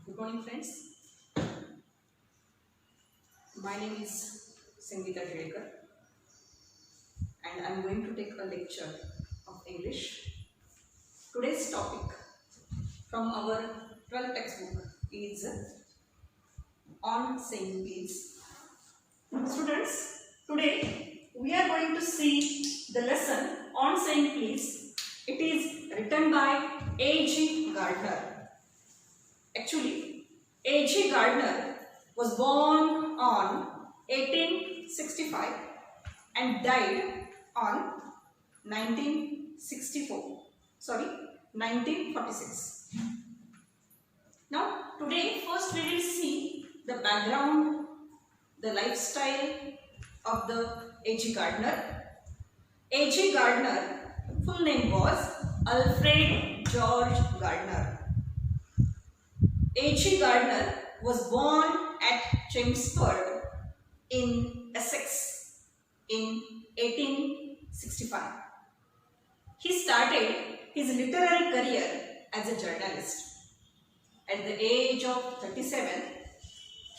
Good morning, friends. My name is Sangeeta Jedekar and I am going to take a lecture of English. Today's topic from our 12th textbook is on saying please. Students, today we are going to see the lesson on saying please. It is written by A.G. Gardner. Actually, A.G. Gardner was born on 1865 and died on 1946. Now, today first we will see the background, the lifestyle of the A.G. Gardner. A.G. Gardner, full name was Alfred George Gardner. A.G. Gardner was born at Chelmsford in Essex in 1865. He started his literary career as a journalist. At the age of 37,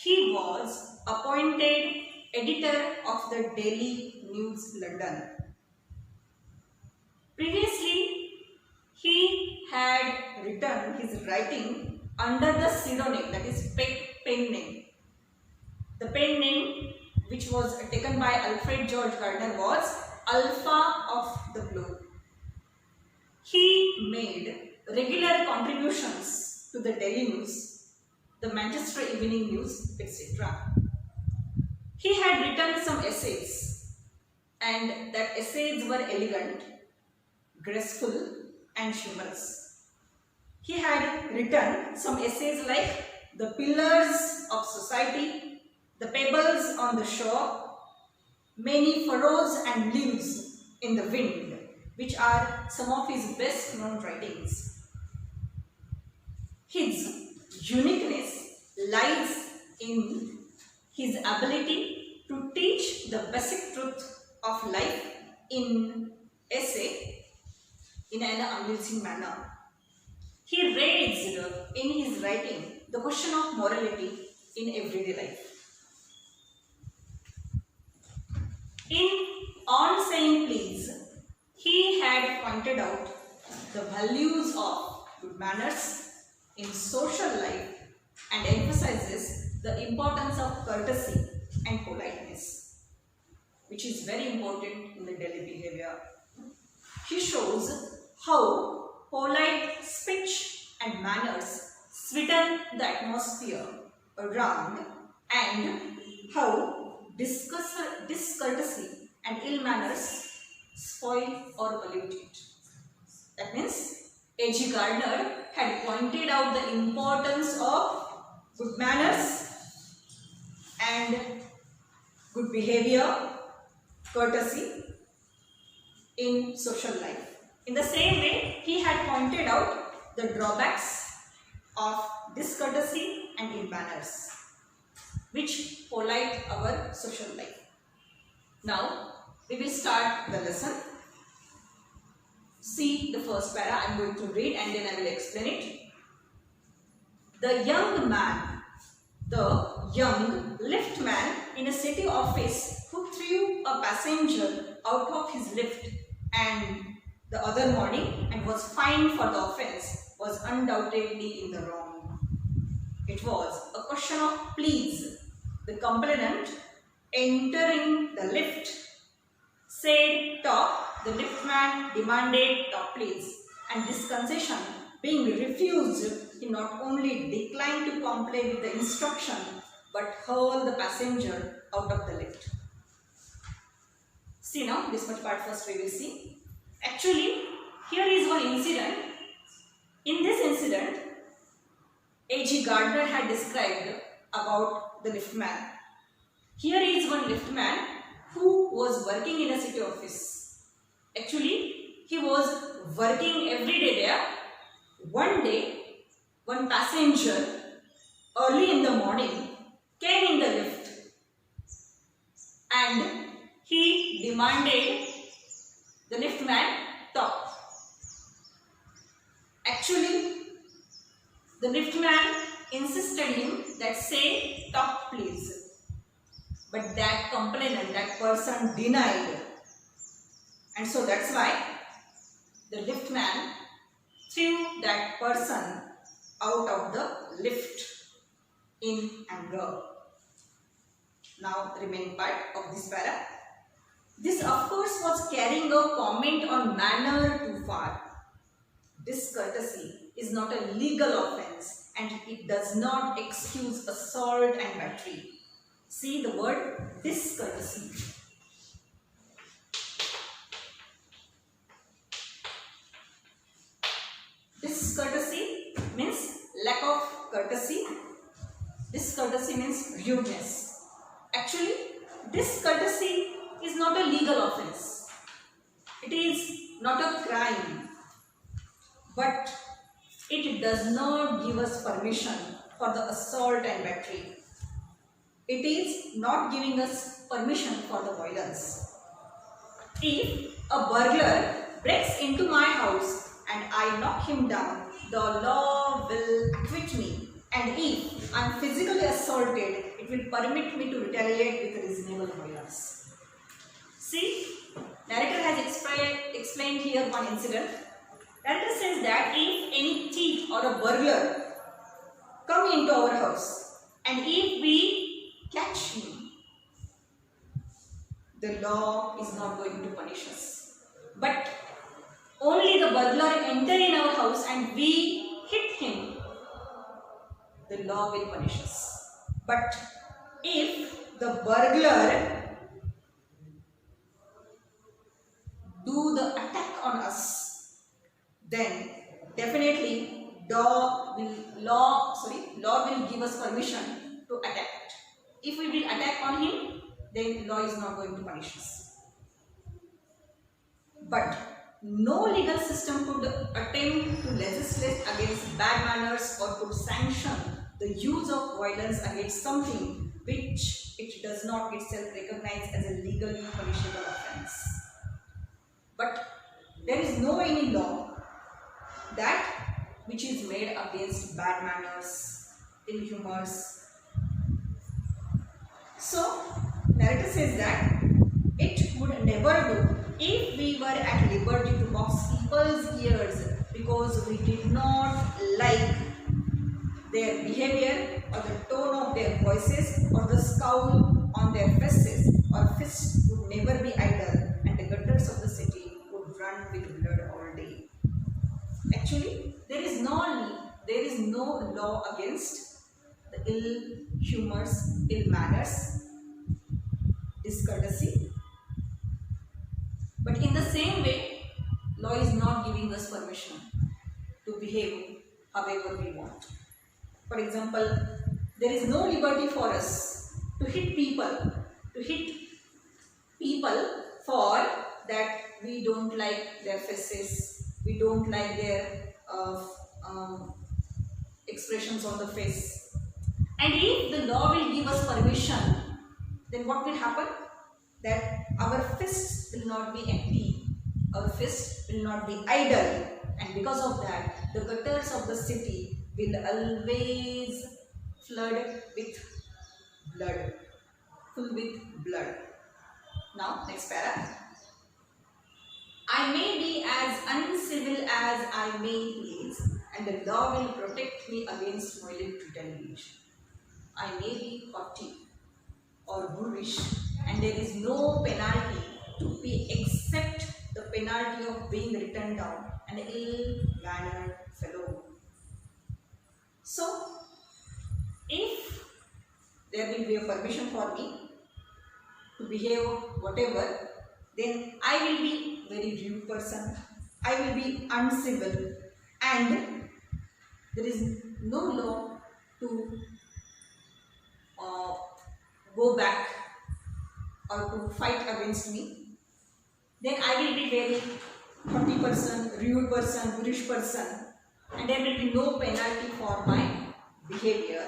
he was appointed editor of the Daily News London. Previously, he had written his writing under the pseudonym, that is pen name. The pen name which was taken by Alfred George Gardner was Alpha of the Globe. He made regular contributions to the Daily News, the Manchester Evening News, etc. He had written some essays, and that essays were elegant, graceful and humorous. He had written some essays like The Pillars of Society, The Pebbles on the Shore, Many Furrows and Leaves in the Wind, which are some of his best known writings. His uniqueness lies in his ability to teach the basic truth of life in essay in an amusing manner. He raised in his writing the question of morality in everyday life. In On Saying Please, he had pointed out the values of good manners in social life and emphasizes the importance of courtesy and politeness, which is very important in the daily behavior. He shows how polite speech and manners sweeten the atmosphere around and how discourtesy and ill manners spoil or pollute it. That means A.G. Gardner had pointed out the importance of good manners and good behavior, courtesy in social life. In the same way, he had pointed out the drawbacks of discourtesy and ill manners, which pollute our social life. Now, we will start the lesson. See the first para, I am going to read and then I will explain it. The young liftman in a city office who threw a passenger out of his lift and the other morning and was fined for the offence was undoubtedly in the wrong. It was a question of please. The complainant entering the lift said top. The liftman demanded top please, and this concession being refused, he not only declined to comply with the instruction but hurled the passenger out of the lift. See now, this much part first we will see. Actually, here is one incident. In this incident, A.G. Gardner had described about the liftman. Here is one liftman who was working in a city office. Actually, he was working every day there. One day, one passenger early in the morning came in the lift and he demanded the liftman top. Actually, the liftman insisted him that say talk please. But that complainant, that person denied. And so that's why the lift man threw that person out of the lift in anger. Now the remaining part of this para. This of course was carrying a comment on manner too far. Discourtesy is not a legal offence and it does not excuse assault and battery. See the word discourtesy. Discourtesy means lack of courtesy. Discourtesy means rudeness. Actually, discourtesy is not a legal offence. It is not a crime. But it does not give us permission for the assault and battery. It is not giving us permission for the violence. If a burglar breaks into my house and I knock him down, the law will acquit me. And if I am physically assaulted, it will permit me to retaliate with reasonable violence. See, narrator has explained here one incident. Narrator says that if any thief or a burglar come into our house and if we catch him, the law is not going to punish us. But only the burglar enter in our house and we hit him, the law will punish us. But if the burglar do the attack on us, then definitely law will give us permission to attack. If we will attack on him, then law is not going to punish us. But no legal system could attempt to legislate against bad manners or could sanction the use of violence against something which it does not itself recognize as a legally punishable offence. But there is no any law that which is made against bad manners, ill humors. So, narrator says that it would never do if we were at liberty to box people's ears because we did not like their behavior or the tone of their voices or the scowl on their faces. Our fists would never be idle and the gutters of the city would run with blood all day. Actually, there is no law against the ill humors, ill manners, discourtesy. But in the same way, law is not giving us permission to behave however we want. For example, there is no liberty for us to hit people for that we don't like their faces, we don't like their expressions on the face. And if the law will give us permission, then what will happen? That our fists will not be empty, our fists will not be idle, and because of that, the gutters of the city will always flood with blood, full with blood. Now, next para. I may be as uncivil as I may please, and the law will protect me against violent retaliation. I may be haughty or boorish, and there is no penalty to pay except the penalty of being written down, an ill-mannered fellow. So, if there will be a permission for me to behave whatever, then I will be very rude person, I will be uncivil, and there is no law to go back or to fight against me. Then I will be very haughty person, rude person, boorish person, and there will be no penalty for my behavior.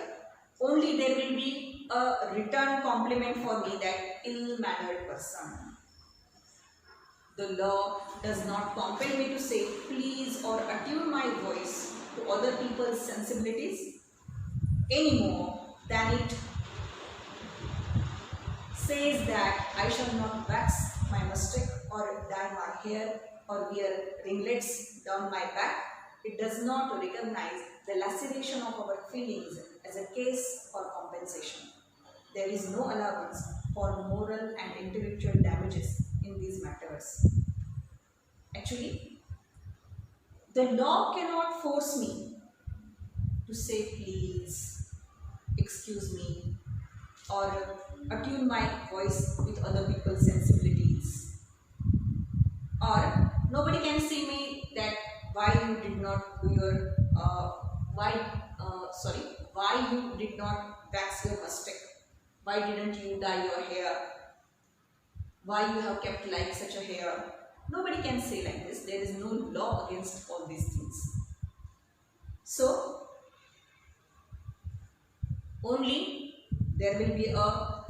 Only there will be a return compliment for me, that ill-mannered person. The law does not compel me to say please or attune my voice to other people's sensibilities. any more than it says that I shall not wax my mustache or dye my hair or wear ringlets down my back. It does not recognize the laceration of our feelings as a case for compensation. There is no allowance for moral and intellectual damages in these matters. Actually, the law cannot force me to say please, excuse me, or attune my voice with other people's sensibilities. Or nobody can see me that why you did not do your why you did not wax your mustache, why didn't you dye your hair, why you have kept like such a hair. Nobody can say like this. There is no law against all these things. So only there will be a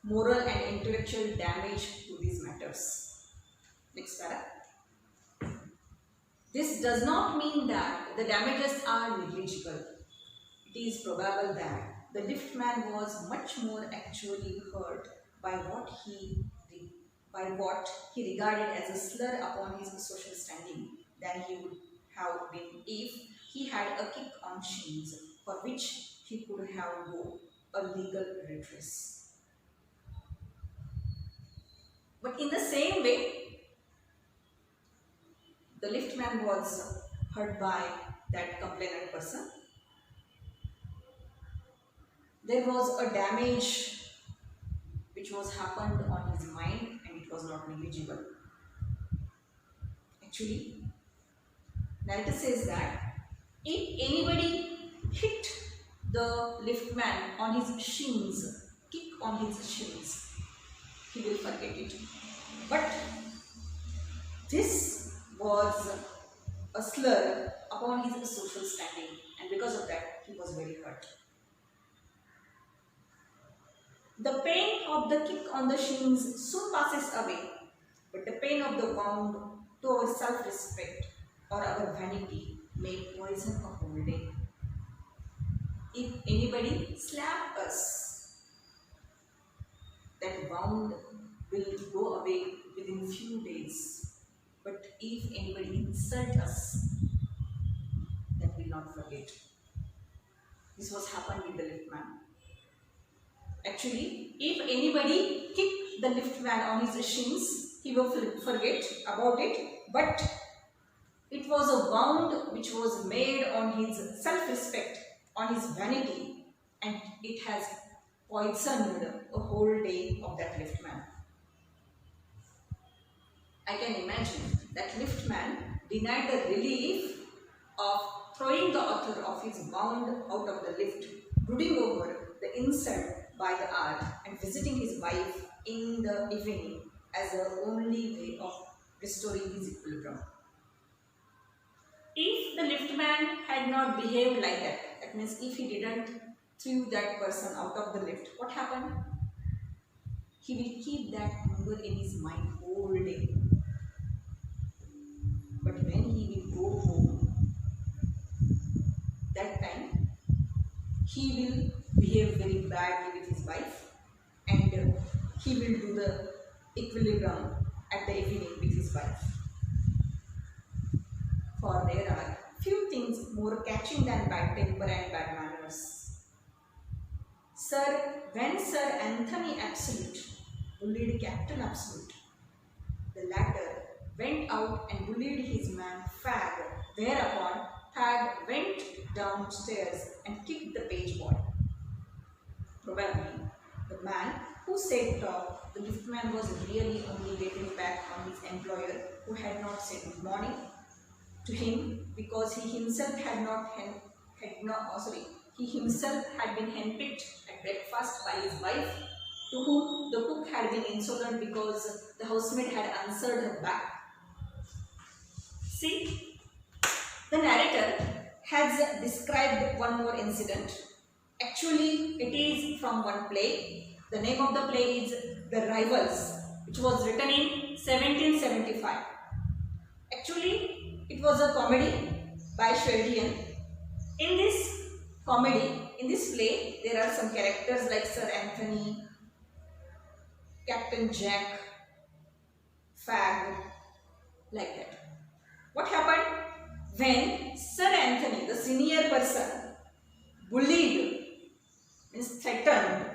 moral and intellectual damage to these matters. Next para. This does not mean that the damages are negligible. It is probable that the liftman was much more actually hurt by what he regarded as a slur upon his social standing than he would have been if he had a kick on shins for which he could have won a legal redress. But in the same way, the liftman was hurt by that complainant person. There was a damage which was happened on his mind and it was not negligible. Actually, narrator says that if anybody hit the liftman on his shins, kick on his shins, he will forget it. But this was a slur upon his social standing, and because of that, he was very hurt. The pain of the kick on the shins soon passes away, but the pain of the wound to our self-respect or our vanity may poison a whole day. If anybody slaps us, that wound will go away within few days. But if anybody insults us, that will not forget. This was happened with the liftman. Actually, if anybody kicked the liftman on his shins, he will forget about it. But it was a wound which was made on his self-respect, on his vanity, and it has poisoned a whole day of that liftman. I can imagine that liftman denied the relief of throwing the author of his wound out of the lift, brooding over the insult by the hour and visiting his wife in the evening as the only way of restoring his equilibrium. If the liftman had not behaved like that, that means if he didn't throw that person out of the lift, what happened? He will keep that anger in his mind whole day. But when he will go home, that time he will behave very badly with his wife and he will do the equilibrium at the evening with his wife. For there are few things more catching than bad temper and bad manners. When Sir Anthony Absolute bullied Captain Absolute, the latter went out and bullied his man Fag, whereupon Fag went downstairs and kicked the page boy. Probably the man who said talk, the liftman was really only getting back on his employer who had not said good morning to him because he himself had been handpicked at breakfast by his wife, to whom the cook had been insolent because the housemaid had answered her back. See, the narrator has described one more incident. Actually, it is from one play. The name of the play is The Rivals, which was written in 1775. Actually, it was a comedy by Sheridan. In this comedy. In this play, there are some characters like Sir Anthony, Captain Jack, Fag, like that. What happened? When Sir Anthony, the senior person, bullied, means threatened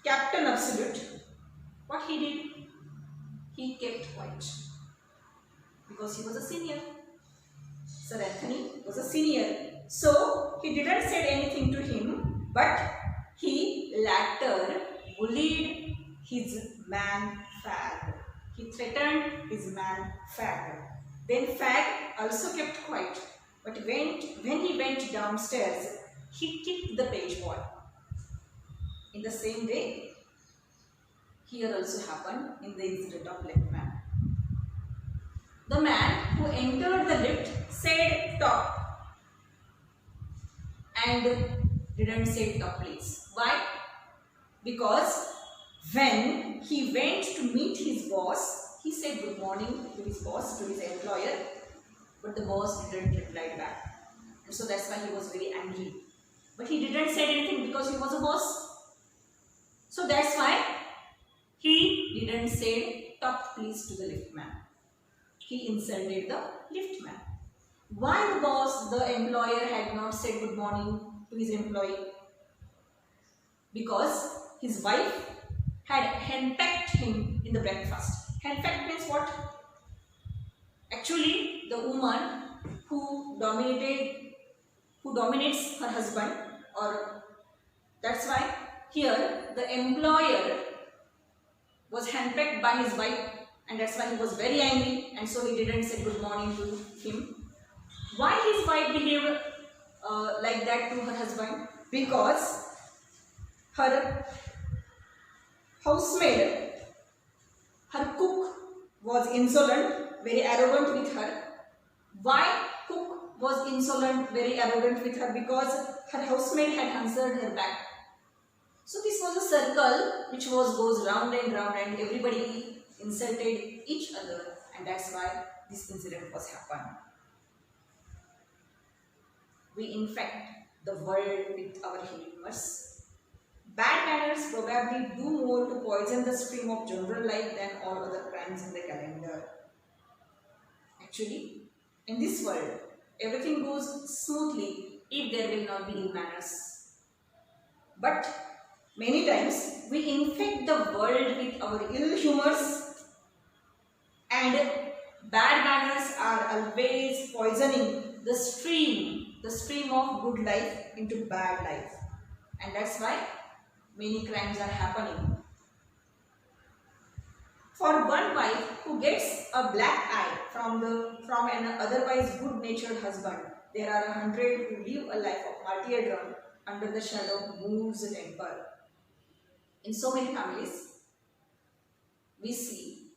Captain Absolute, what he did? He kept quiet because he was a senior. Sir Anthony was a senior. So he didn't say anything to him, but he later bullied his man Fag. He threatened his man Fag. Then Fag also kept quiet. But when he went downstairs, he kicked the page boy. In the same way, here also happened in the incident of lift man. The man who entered the lift said stop and didn't say stop please. Why? Because when he went to meet his boss, he said good morning to his boss, to his employer, but the boss didn't reply back. And so that's why he was very angry. But he didn't say anything because he was a boss. So that's why he didn't say talk please to the lift man. He insulted the lift man. Why the boss, the employer, had not said good morning to his employee? Because his wife had henpecked him in the breakfast. Henpecked means what? Actually, the woman who dominates her husband, or that's why here the employer was handpicked by his wife, and that's why he was very angry, and so he didn't say good morning to him. Why his wife behaved like that to her husband? Because her housemaid, her cook, was insolent, very arrogant with her. Why cook was insolent, very arrogant with her? Because her housemaid had answered her back. So this was a circle which goes round and round, and everybody insulted each other, and that's why this incident was happened. We infect the world with our humors. Bad manners probably do more to poison the stream of general life than all other crimes in the calendar. Actually, in this world, everything goes smoothly if there will not be ill manners. But many times we infect the world with our ill humors, and bad manners are always poisoning the stream of good life into bad life, and that's why many crimes are happening. For one wife who gets a black eye from an otherwise good-natured husband, there are 100 who live a life of martyrdom under the shadow of mood's temper. In so many families, we see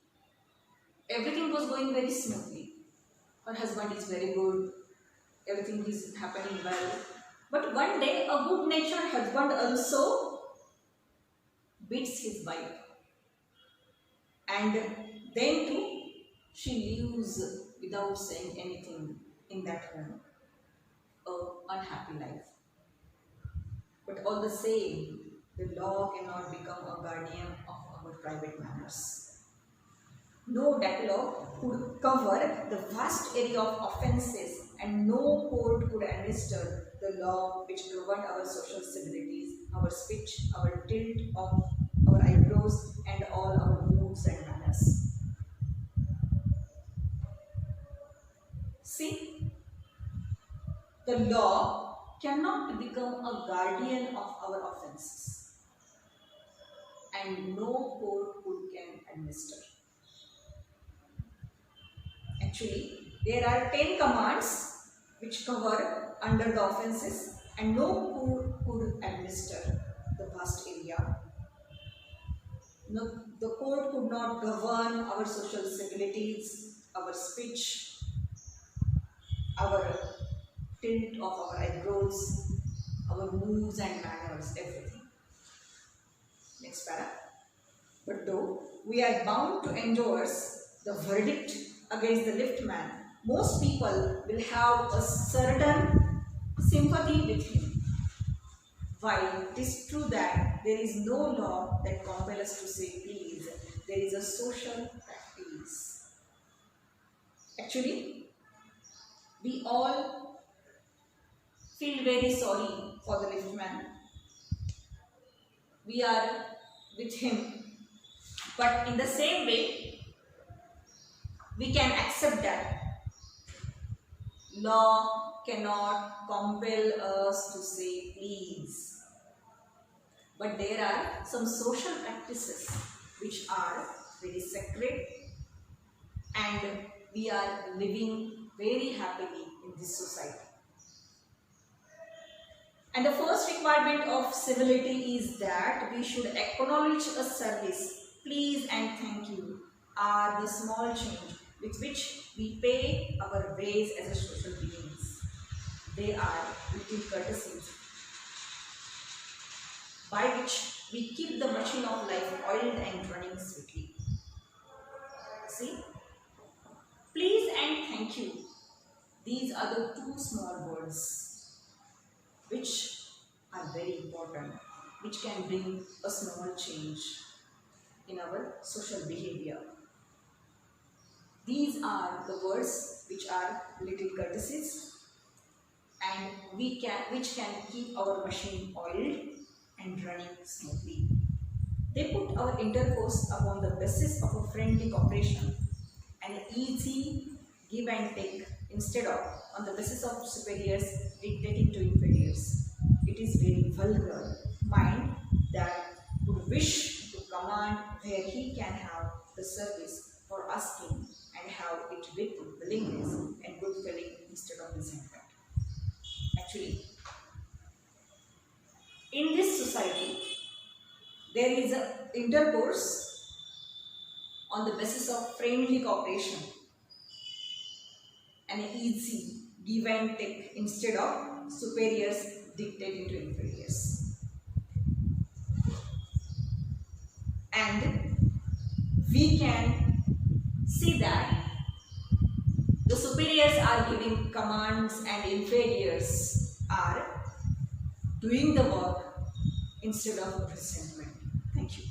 everything was going very smoothly. Her husband is very good, everything is happening well. But one day, a good-natured husband also beats his wife. And then too, she leaves without saying anything in that home. An unhappy life. But all the same, the law cannot become a guardian of our private manners. No decalogue could cover the vast area of offences, and no court could administer the law which governed our social civilities, our speech, our tilt of our eyebrows, and all our moods and manners. See, the law cannot become a guardian of our offences, and no court can administer. Actually, there are 10 commands which cover under the offences, and no court could administer the vast area. No, the court could not govern our social civilities, our speech, our tilt of our eyebrows, our moods and manners, everything. Next para. But though we are bound to endorse the verdict against the lift man, most people will have a certain sympathy with him. While it is true that there is no law that compels us to say please, there is a social practice. Actually, we all feel very sorry for the liftman. We are with him. But in the same way, we can accept that law cannot compel us to say please. But there are some social practices which are very sacred and we are living very happily in this society. And the first requirement of civility is that we should acknowledge a service. Please and thank you are the small change with which we pay our ways as a social beings. They are little courtesies by which we keep the machine of life oiled and running sweetly. See? Please and thank you. These are the two small words which are very important, which can bring a small change in our social behavior. These are the words which are little courtesies and which can keep our machine oiled and running smoothly. They put our intercourse upon the basis of a friendly cooperation and an easy give and take instead of on the basis of superiors dictating to inferiors. It is very vulgar mind that would wish to command where he can have the service for asking and have it with willingness and good feeling instead of resentment. Actually, in this society, there is an intercourse on the basis of friendly cooperation and easy give and take instead of superiors dictating to inferiors. And we can see that the superiors are giving commands and inferiors are doing the work instead of resentment. Thank you.